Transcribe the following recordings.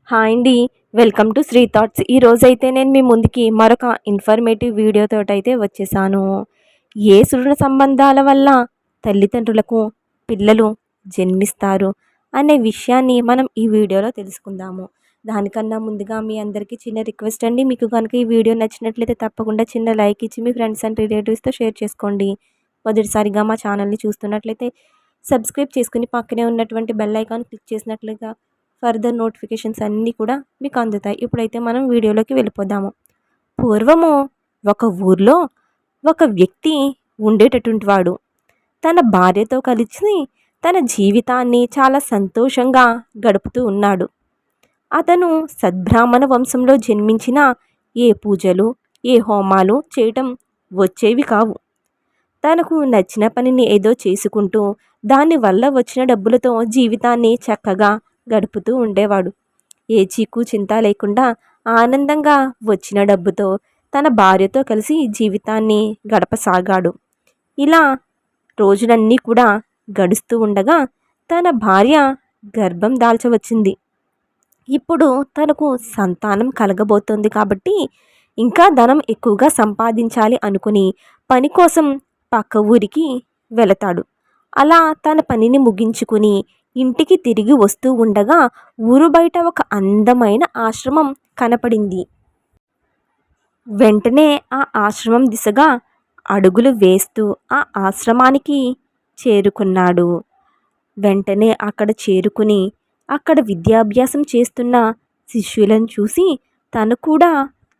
Hi అండి. Welcome to Sri thoughts. ఈరోజైతే నేను మీ ముందుకి మరొక ఇన్ఫర్మేటివ్ వీడియోతోటైతే వచ్చేసాను. ఏ సృణ సంబంధాల వల్ల తల్లిదండ్రులకు పిల్లలు జన్మిస్తారు అనే విషయాన్ని మనం ఈ వీడియోలో తెలుసుకుందాము. దానికన్నా ముందుగా మీ అందరికీ చిన్న రిక్వెస్ట్ అండి. మీకు కనుక ఈ వీడియో నచ్చినట్లయితే తప్పకుండా చిన్న లైక్ ఇచ్చి మీ ఫ్రెండ్స్ అండ్ రిలేటివ్స్తో షేర్ చేసుకోండి. మొదటిసారిగా మా ఛానల్ని చూస్తున్నట్లయితే సబ్స్క్రైబ్ చేసుకుని పక్కనే ఉన్నటువంటి బెల్ ఐకాన్ క్లిక్ చేసినట్లుగా ఫర్దర్ నోటిఫికేషన్స్ అన్నీ కూడా మీకు అందుతాయి. ఇప్పుడైతే మనం వీడియోలోకి వెళ్ళిపోదాము. పూర్వము ఒక ఊర్లో ఒక వ్యక్తి ఉండేటటువంటి వాడు. తన భార్యతో కలిసి తన జీవితాన్ని చాలా సంతోషంగా గడుపుతూ ఉన్నాడు. అతను సద్బ్రాహ్మణ వంశంలో జన్మించిన ఏ పూజలు ఏ హోమాలు చేయటం వచ్చేవి కావు. తనకు నచ్చిన పనిని ఏదో చేసుకుంటూ దానివల్ల వచ్చిన డబ్బులతో జీవితాన్ని చక్కగా గడుపుతూ ఉండేవాడు. ఏ చీకు చింత లేకుండా ఆనందంగా వచ్చిన డబ్బుతో తన భార్యతో కలిసి జీవితాన్ని గడపసాగాడు. ఇలా రోజులన్నీ కూడా గడుస్తూ ఉండగా తన భార్య గర్భం దాల్చవచ్చింది. ఇప్పుడు తనకు సంతానం కలగబోతోంది కాబట్టి ఇంకా ధనం ఎక్కువగా సంపాదించాలి అనుకుని పని కోసం పక్క ఊరికి వెళతాడు. అలా తన పనిని ముగించుకుని ఇంటికి తిరిగి వస్తూ ఉండగా ఊరు బయట ఒక అందమైన ఆశ్రమం కనపడింది. వెంటనే ఆ ఆశ్రమం దిశగా అడుగులు వేస్తూ ఆ ఆశ్రమానికి చేరుకున్నాడు. వెంటనే అక్కడ చేరుకుని అక్కడ విద్యాభ్యాసం చేస్తున్న శిష్యులను చూసి తను కూడా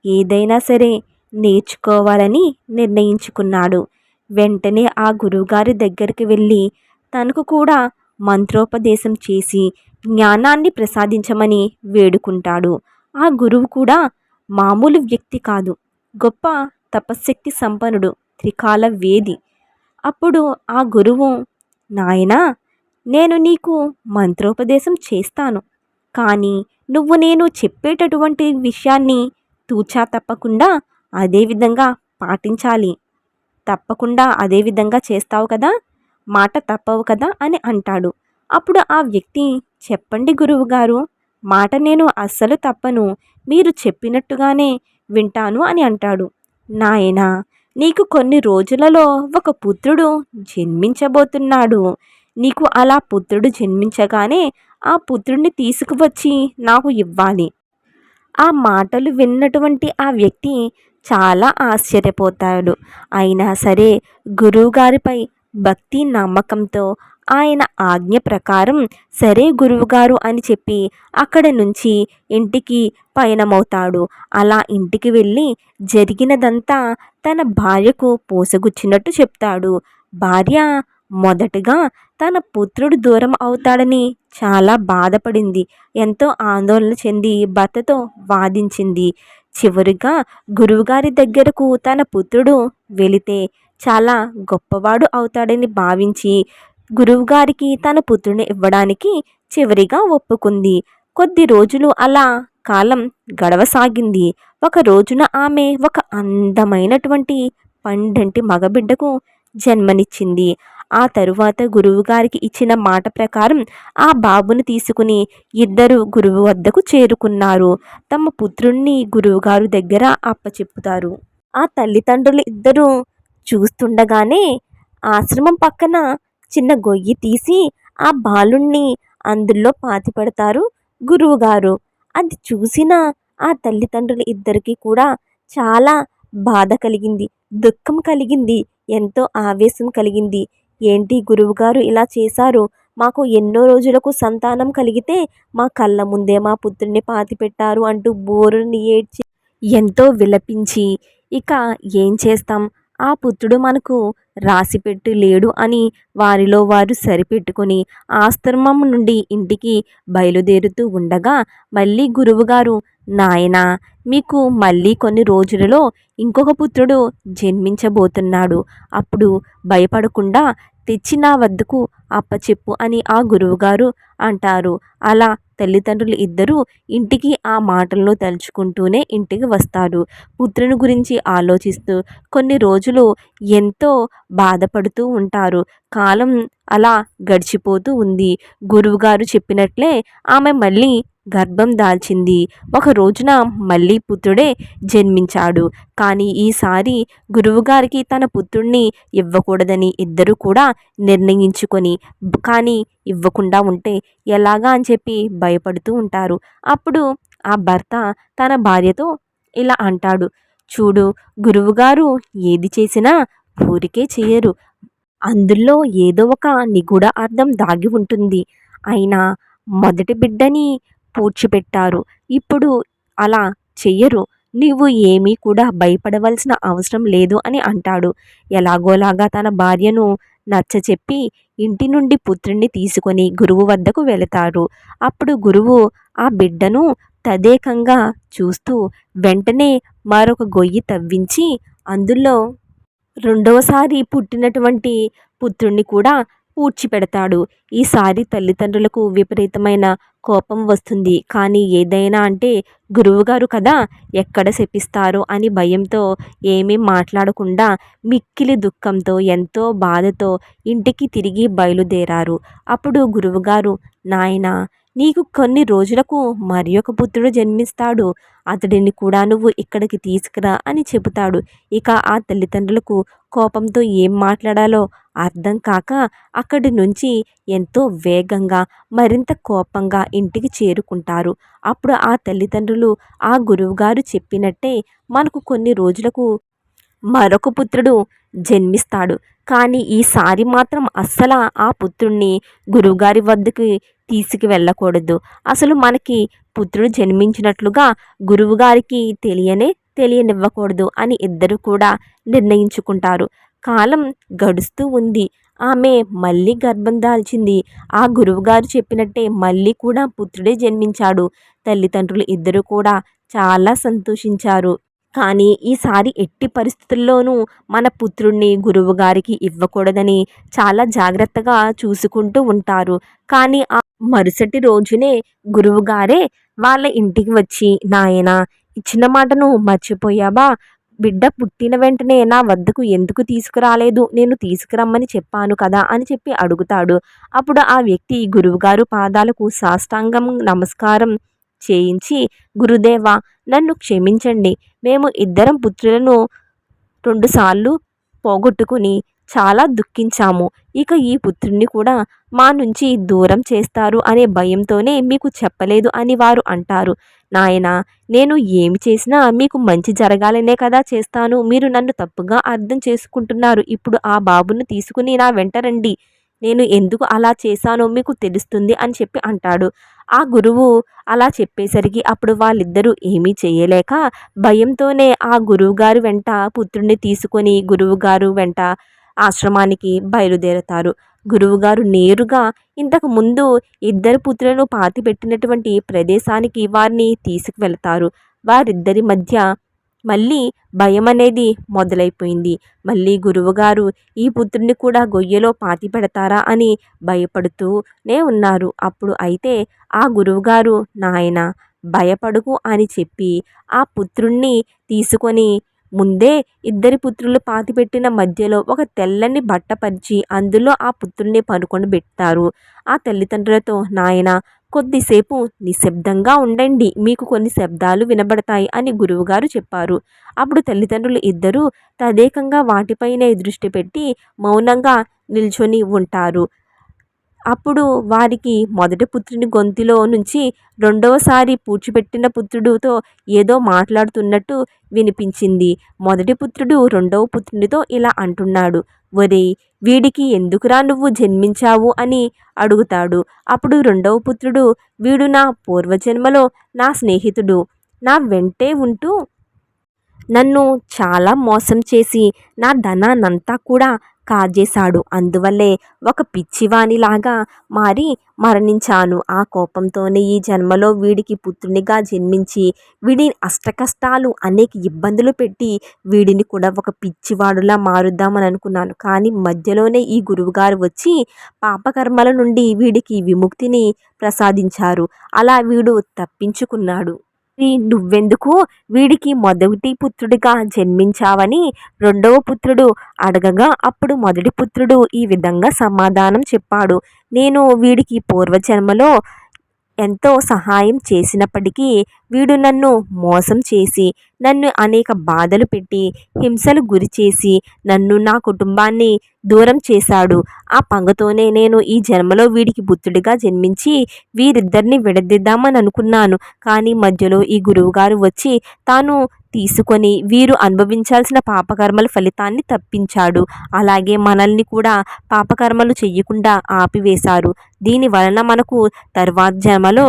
ఏదైనా సరే నేర్చుకోవాలని నిర్ణయించుకున్నాడు. వెంటనే ఆ గురువుగారి దగ్గరికి వెళ్ళి తనకు కూడా మంత్రోపదేశం చేసి జ్ఞానాన్ని ప్రసాదించమని వేడుకుంటాడు. ఆ గురువు కూడా మామూలు వ్యక్తి కాదు, గొప్ప తపశ్శక్తి సంపన్నుడు, త్రికాల వేది. అప్పుడు ఆ గురువు, నాయనా, నేను నీకు మంత్రోపదేశం చేస్తాను, కానీ నువ్వు నేను చెప్పేటటువంటి విషయాన్ని తూచా తప్పకుండా అదేవిధంగా పాటించాలి. తప్పకుండా అదేవిధంగా చేస్తావు కదా, మాట తప్పవు కదా అని అంటాడు. అప్పుడు ఆ వ్యక్తి, చెప్పండి గురువుగారు, మాట నేను అస్సలు తప్పను, మీరు చెప్పినట్టుగానే వింటాను అని అంటాడు. నాయనా, నీకు కొన్ని రోజులలో ఒక పుత్రుడు జన్మించబోతున్నాడు. నీకు అలా పుత్రుడు జన్మించగానే ఆ పుత్రుడిని తీసుకువచ్చి నాకు ఇవ్వాలి. ఆ మాటలు విన్నటువంటి ఆ వ్యక్తి చాలా ఆశ్చర్యపోతాడు. అయినా సరే గురువుగారిపై భక్తి నమ్మకంతో ఆయన ఆజ్ఞ ప్రకారం సరే గురువుగారు అని చెప్పి అక్కడి నుంచి ఇంటికి పయనమవుతాడు. అలా ఇంటికి వెళ్ళి జరిగినదంతా తన భార్యకు పోసగుచ్చినట్టు చెప్తాడు. భార్య మొదటగా తన పుత్రుడు దూరం అవుతాడని చాలా బాధపడింది. ఎంతో ఆందోళన చెంది భర్తతో వాదించింది. చివరిగా గురువుగారి దగ్గరకు తన పుత్రుడు వెళితే చాలా గొప్పవాడు అవుతాడని భావించి గురువుగారికి తన పుత్రుని ఇవ్వడానికి చివరిగా ఒప్పుకుంది. కొద్ది రోజులు అలా కాలం గడవసాగింది. ఒక రోజున ఆమె ఒక అందమైనటువంటి పండంటి మగబిడ్డకు జన్మనిచ్చింది. ఆ తరువాత గురువుగారికి ఇచ్చిన మాట ప్రకారం ఆ బాబును తీసుకుని ఇద్దరు గురువు వద్దకు చేరుకున్నారు. తమ పుత్రుణ్ణి గురువుగారు దగ్గర అప్పచెప్పుతారు. ఆ తల్లిదండ్రులు ఇద్దరు చూస్తుండగానే ఆశ్రమం పక్కన చిన్న గొయ్యి తీసి ఆ బాలుణ్ణి అందులో పాతిపెడతారు గురువుగారు. అది చూసిన ఆ తల్లిదండ్రులు ఇద్దరికి కూడా చాలా బాధ కలిగింది, దుఃఖం కలిగింది, ఎంతో ఆవేశం కలిగింది. ఏంటి గురువుగారు ఇలా చేశారు? మాకు ఎన్నో రోజులకు సంతానం కలిగితే మా కళ్ళ ముందే మా పుత్రుడిని పాతిపెట్టారు అంటూ బోరుని ఏడ్చి ఎంతో విలపించి, ఇక ఏం చేస్తాం, ఆ పుత్రుడు మనకు రాసిపెట్టి లేడు అని వారిలో వారు సరిపెట్టుకొని ఆశ్రమం నుండి ఇంటికి బయలుదేరుతూ ఉండగా మళ్ళీ గురువుగారు, నాయనా, మీకు మళ్ళీ కొన్ని రోజులలో ఇంకొక పుత్రుడు జన్మించబోతున్నాడు. అప్పుడు భయపడకుండా తెచ్చి నా వద్దకు అప్పచెప్పు అని ఆ గురువుగారు అంటారు. అలా తల్లిదండ్రులు ఇద్దరూ ఇంటికి ఆ మాటలను తలుచుకుంటూనే ఇంటికి వస్తారు. పుత్రుని గురించి ఆలోచిస్తూ కొన్ని రోజులు ఎంతో బాధపడుతూ ఉంటారు. కాలం అలా గడిచిపోతూ ఉంది. గురువుగారు చెప్పినట్లే ఆమె మళ్ళీ గర్భం దాల్చింది. ఒక రోజున మళ్ళీ పుత్రుడే జన్మించాడు. కానీ ఈసారి గురువుగారికి తన పుత్రుణ్ణి ఇవ్వకూడదని ఇద్దరు కూడా నిర్ణయించుకొని, కానీ ఇవ్వకుండా ఉంటే ఎలాగా అని చెప్పి భయపడుతూ ఉంటారు. అప్పుడు ఆ భర్త తన భార్యతో ఇలా అంటాడు, చూడు, గురువుగారు ఏది చేసినా ఊరికే చేయరు. అందులో ఏదో ఒక నిగూఢ అర్థం దాగి ఉంటుంది. అయినా మొదటి బిడ్డని పూడ్చిపెట్టారు. ఇప్పుడు అలా చెయ్యరు. నీవు ఏమీ కూడా భయపడవలసిన అవసరం లేదు అని అంటాడు. ఎలాగోలాగా తన భార్యను నచ్చచెప్పి ఇంటి నుండి పుత్రుణ్ణి తీసుకొని గురువు వద్దకు వెళతారు. అప్పుడు గురువు ఆ బిడ్డను తదేకంగా చూస్తూ వెంటనే మరొక గొయ్యి తవ్వించి అందులో రెండవసారి పుట్టినటువంటి పుత్రుణ్ణి కూడా పూడ్చిపెడతాడు. ఈసారి తల్లిదండ్రులకు విపరీతమైన కోపం వస్తుంది. కానీ ఏదైనా అంటే గురువుగారు కదా, ఎక్కడ శపిస్తారో అని భయంతో ఏమీ మాట్లాడకుండా మిక్కిలి దుఃఖంతో ఎంతో బాధతో ఇంటికి తిరిగి బయలుదేరారు. అప్పుడు గురువుగారు, నాయనా, నీకు కొన్ని రోజులకు మరి ఒక పుత్రుడు జన్మిస్తాడు. అతడిని కూడా నువ్వు ఇక్కడికి తీసుకురా అని చెబుతాడు. ఇక ఆ తల్లిదండ్రులకు కోపంతో ఏం మాట్లాడాలో అర్థం కాక అక్కడి నుంచి ఎంతో వేగంగా మరింత కోపంగా ఇంటికి చేరుకుంటారు. అప్పుడు ఆ తల్లిదండ్రులు ఆ గురువుగారు చెప్పినట్టే మనకు కొన్ని రోజులకు మరొక పుత్రుడు జన్మిస్తాడు. కానీ ఈసారి మాత్రం అస్సలు ఆ పుత్రుణ్ణి గురువుగారి వద్దకు తీసుకు వెళ్ళకూడదు. అసలు మనకి పుత్రుడు జన్మించినట్లుగా గురువుగారికి తెలియనివ్వకూడదు అని ఇద్దరు కూడా నిర్ణయించుకుంటారు. కాలం గడుస్తూ ఉంది. ఆమె మళ్ళీ గర్భం దాల్చింది. ఆ గురువుగారు చెప్పినట్టే మళ్ళీ కూడా పుత్రుడే జన్మించాడు. తల్లిదండ్రులు ఇద్దరు కూడా చాలా సంతోషించారు. కానీ ఈసారి ఎట్టి పరిస్థితుల్లోనూ మన పుత్రుణ్ణి గురువుగారికి ఇవ్వకూడదని చాలా జాగ్రత్తగా చూసుకుంటూ ఉంటారు. కానీ ఆ మరుసటి రోజునే గురువుగారే వాళ్ళ ఇంటికి వచ్చి, నాయనా, ఇచ్చిన మాటను మర్చిపోయావా? బిడ్డ పుట్టిన వెంటనే నా వద్దకు ఎందుకు తీసుకురాలేదు? నేను తీసుకురమ్మని చెప్పాను కదా అని చెప్పి అడుగుతాడు. అప్పుడు ఆ వ్యక్తి గురువుగారు పాదాలకు సాష్టాంగం నమస్కారం చేయించి, గురుదేవా, నన్ను క్షమించండి. మేము ఇద్దరం పుత్రులను రెండుసార్లు పోగొట్టుకుని చాలా దుఃఖించాము. ఇక ఈ పుత్రుణ్ణి కూడా మా నుంచి దూరం చేస్తారు అనే భయంతోనే మీకు చెప్పలేదు అని వారు అంటారు. నాయనా, నేను ఏమి చేసినా మీకు మంచి జరగాలనే కదా చేస్తాను. మీరు నన్ను తప్పుగా అర్థం చేసుకుంటున్నారు. ఇప్పుడు ఆ బాబును తీసుకుని నా వెంట రండి. నేను ఎందుకు అలా చేశానో మీకు తెలుస్తుంది అని చెప్పి అంటాడు. ఆ గురువు అలా చెప్పేసరికి అప్పుడు వాళ్ళిద్దరూ ఏమీ చేయలేక భయంతోనే ఆ గురువుగారు వెంట పుత్రుణ్ణి తీసుకొని గురువుగారు వెంట ఆశ్రమానికి బయలుదేరతారు. గురువుగారు నేరుగా ఇంతకు ముందు ఇద్దరు పుత్రులను పాతిపెట్టినటువంటి ప్రదేశానికి వారిని తీసుకువెళతారు. వారిద్దరి మధ్య మళ్ళీ భయం అనేది మొదలైపోయింది. మళ్ళీ గురువుగారు ఈ పుత్రుని కూడా గొయ్యలో పాతి పెడతారా అని భయపడుతూనే ఉన్నారు. అప్పుడు అయితే ఆ గురువుగారు, నాయనా, భయపడుకు అని చెప్పి ఆ పుత్రుణ్ణి తీసుకొని ముందే ఇద్దరి పుత్రులు పాతిపెట్టిన మధ్యలో ఒక తెల్లని బట్ట పరిచి అందులో ఆ పుత్రుల్ని పడుకొని పెడతారు. ఆ తల్లిదండ్రులతో, నాయనా, కొద్దిసేపు నిశ్శబ్దంగా ఉండండి, మీకు కొన్ని శబ్దాలు వినబడతాయి అని గురువుగారు చెప్పారు. అప్పుడు తల్లిదండ్రులు ఇద్దరూ తదేకంగా వాటిపైనే దృష్టి పెట్టి మౌనంగా నిల్చొని ఉంటారు. అప్పుడు వారికి మొదటి పుత్రుని గొంతులో నుంచి రెండవసారి పూడ్చిపెట్టిన పుత్రుడితో ఏదో మాట్లాడుతున్నట్టు వినిపించింది. మొదటి పుత్రుడు రెండవ పుత్రునితో ఇలా అంటున్నాడు, ఒరేయ్, వీడికి ఎందుకురా నువ్వు జన్మించావు అని అడుగుతాడు. అప్పుడు రెండవ పుత్రుడు, వీడు నా పూర్వజన్మలో నా స్నేహితుడు. నా వెంటే ఉంటూ నన్ను చాలా మోసం చేసి నా ధనాన్నంతా కూడా కాజేశాడు. అందువల్లే ఒక పిచ్చివానిలాగా మారి మరణించాను. ఆ కోపంతోనే ఈ జన్మలో వీడికి పుత్రునిగా జన్మించి వీడి అష్టకష్టాలు అనేక ఇబ్బందులు పెట్టి వీడిని కూడా ఒక పిచ్చివాడులా మారుద్దామని అనుకున్నాను. కానీ మధ్యలోనే ఈ గురువుగారు వచ్చి పాపకర్మల నుండి వీడికి విముక్తిని ప్రసాదించారు. అలా వీడు తప్పించుకున్నాడు. నువ్వెందుకు వీడికి మొదటి పుత్రుడిగా జన్మించావని రెండవ పుత్రుడు అడగగా అప్పుడు మొదటి పుత్రుడు ఈ విధంగా సమాధానం చెప్పాడు. నేను వీడికి పూర్వజన్మలో ఎంతో సహాయం చేసినప్పటికీ వీడు నన్ను మోసం చేసి నన్ను అనేక బాధలు పెట్టి హింసలు గురి చేసి నన్ను నా కుటుంబాన్ని దూరం చేశాడు. ఆ పంగతోనే నేను ఈ జన్మలో వీడికి పుత్రుడిగా జన్మించి వీరిద్దరిని విడదీద్దామని అనుకున్నాను. కానీ మధ్యలో ఈ గురువుగారు వచ్చి తాను తీసుకొని వీరు అనుభవించాల్సిన పాపకర్మల ఫలితాన్ని తప్పించాడు. అలాగే మనల్ని కూడా పాపకర్మలు చెయ్యకుండా ఆపివేశారు. దీని వలన మనకు తర్వాత జన్మలో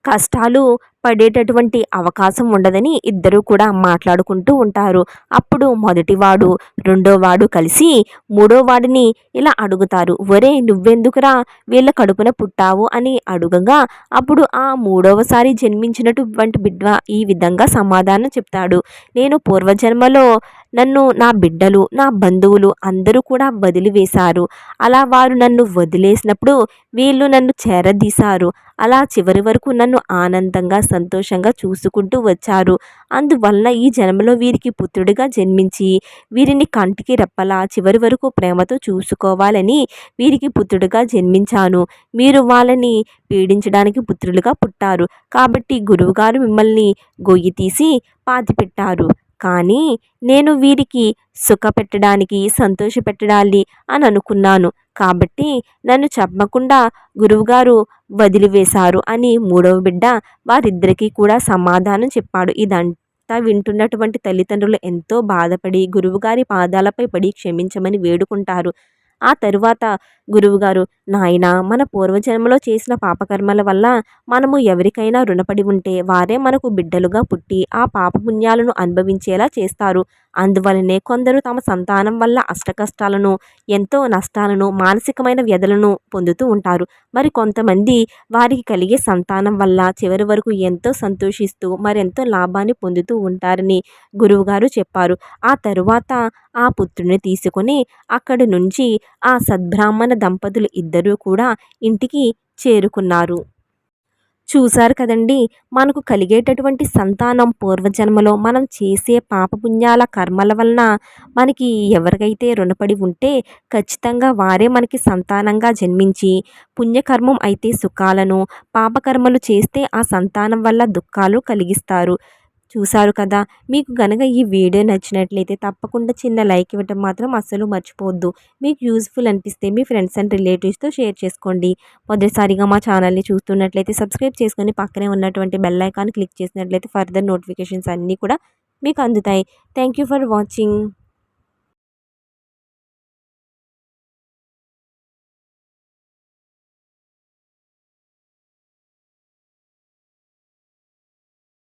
కష్టాలు పడేటటువంటి అవకాశం ఉండదని ఇద్దరూ కూడా మాట్లాడుకుంటూ ఉంటారు. అప్పుడు మొదటివాడు రెండోవాడు కలిసి మూడోవాడిని ఇలా అడుగుతారు, ఒరే నువ్వెందుకురా వీళ్ళ కడుపున పుట్టావు అని అడుగగా అప్పుడు ఆ మూడవసారి జన్మించినటువంటి బిడ్డ ఈ విధంగా సమాధానం చెప్తాడు. నేను పూర్వజన్మలో నన్ను నా బిడ్డలు నా బంధువులు అందరూ కూడా వదిలివేశారు. అలా వారు నన్ను వదిలేసినప్పుడు వీళ్ళు నన్ను చేరదీశారు. అలా చివరి వరకు నన్ను ఆనందంగా సంతోషంగా చూసుకుంటూ వచ్చారు. అందువలన ఈ జన్మలో వీరికి పుత్రుడిగా జన్మించి వీరిని కంటికి రెప్పలా చివరి వరకు ప్రేమతో చూసుకోవాలని వీరికి పుత్రుడిగా జన్మించాను. మీరు వాళ్ళని పీడించడానికి పుత్రులుగా పుట్టారు. కాబట్టి గురువుగారు మిమ్మల్ని గొయ్యి తీసి పాతిపెట్టారు. కానీ నేను వీరికి సుఖపెట్టడానికి సంతోషపెట్టడాలి అని అనుకున్నాను. కాబట్టి నన్ను చెప్పకుండా గురువుగారు వదిలివేశారు అని మూడవ బిడ్డ వారిద్దరికీ కూడా సమాధానం చెప్పాడు. ఇదంతా వింటున్నటువంటి తల్లిదండ్రులు ఎంతో బాధపడి గురువుగారి పాదాలపై పడి క్షమించమని వేడుకుంటారు. ఆ తరువాత గురువుగారు, నాయనా మన పూర్వజన్మలో చేసిన పాపకర్మల వల్ల మనము ఎవరికైనా రుణపడి ఉంటే వారే మనకు బిడ్డలుగా పుట్టి ఆ పాపపుణ్యాలను అనుభవించేలా చేస్తారు. అందువలనే కొందరు తమ సంతానం వల్ల అష్టకష్టాలను ఎంతో నష్టాలను మానసికమైన వ్యధలను పొందుతూ ఉంటారు. మరి కొంతమంది వారికి కలిగే సంతానం వల్ల చివరి వరకు ఎంతో సంతోషిస్తూ మరెంతో లాభాన్ని పొందుతూ ఉంటారని గురువుగారు చెప్పారు. ఆ తరువాత ఆ పుత్రుని తీసుకొని అక్కడి నుంచి ఆ సద్బ్రాహ్మణ దంపతులు ఇద్దరూ కూడా ఇంటికి చేరుకున్నారు. చూశారు కదండి, మనకు కలిగేటటువంటి సంతానం పూర్వజన్మలో మనం చేసే పాపపుణ్యాల కర్మల వలన మనకి ఎవరికైతే రుణపడి ఉంటే ఖచ్చితంగా వారే మనకి సంతానంగా జన్మించి పుణ్యకర్మం అయితే సుఖాలను, పాపకర్మలు చేస్తే ఆ సంతానం వల్ల దుఃఖాలు కలిగిస్తారు. చూశారు కదా, మీకు గనక ఈ వీడియో నచ్చినట్లయితే తప్పకుండా చిన్న లైక్ ఇవ్వటం మాత్రం అస్సలు మర్చిపోవద్దు. మీకు యూజ్ఫుల్ అనిపిస్తే మీ ఫ్రెండ్స్ అండ్ రిలేటివ్స్తో షేర్ చేసుకోండి. మొదటిసారిగా మా ఛానల్ని చూస్తున్నట్లయితే సబ్స్క్రైబ్ చేసుకొని పక్కనే ఉన్నటువంటి బెల్ ఐకాన్ క్లిక్ చేసినట్లయితే ఫర్దర్ నోటిఫికేషన్స్ అన్నీ కూడా మీకు అందుతాయి. Thank you for watching.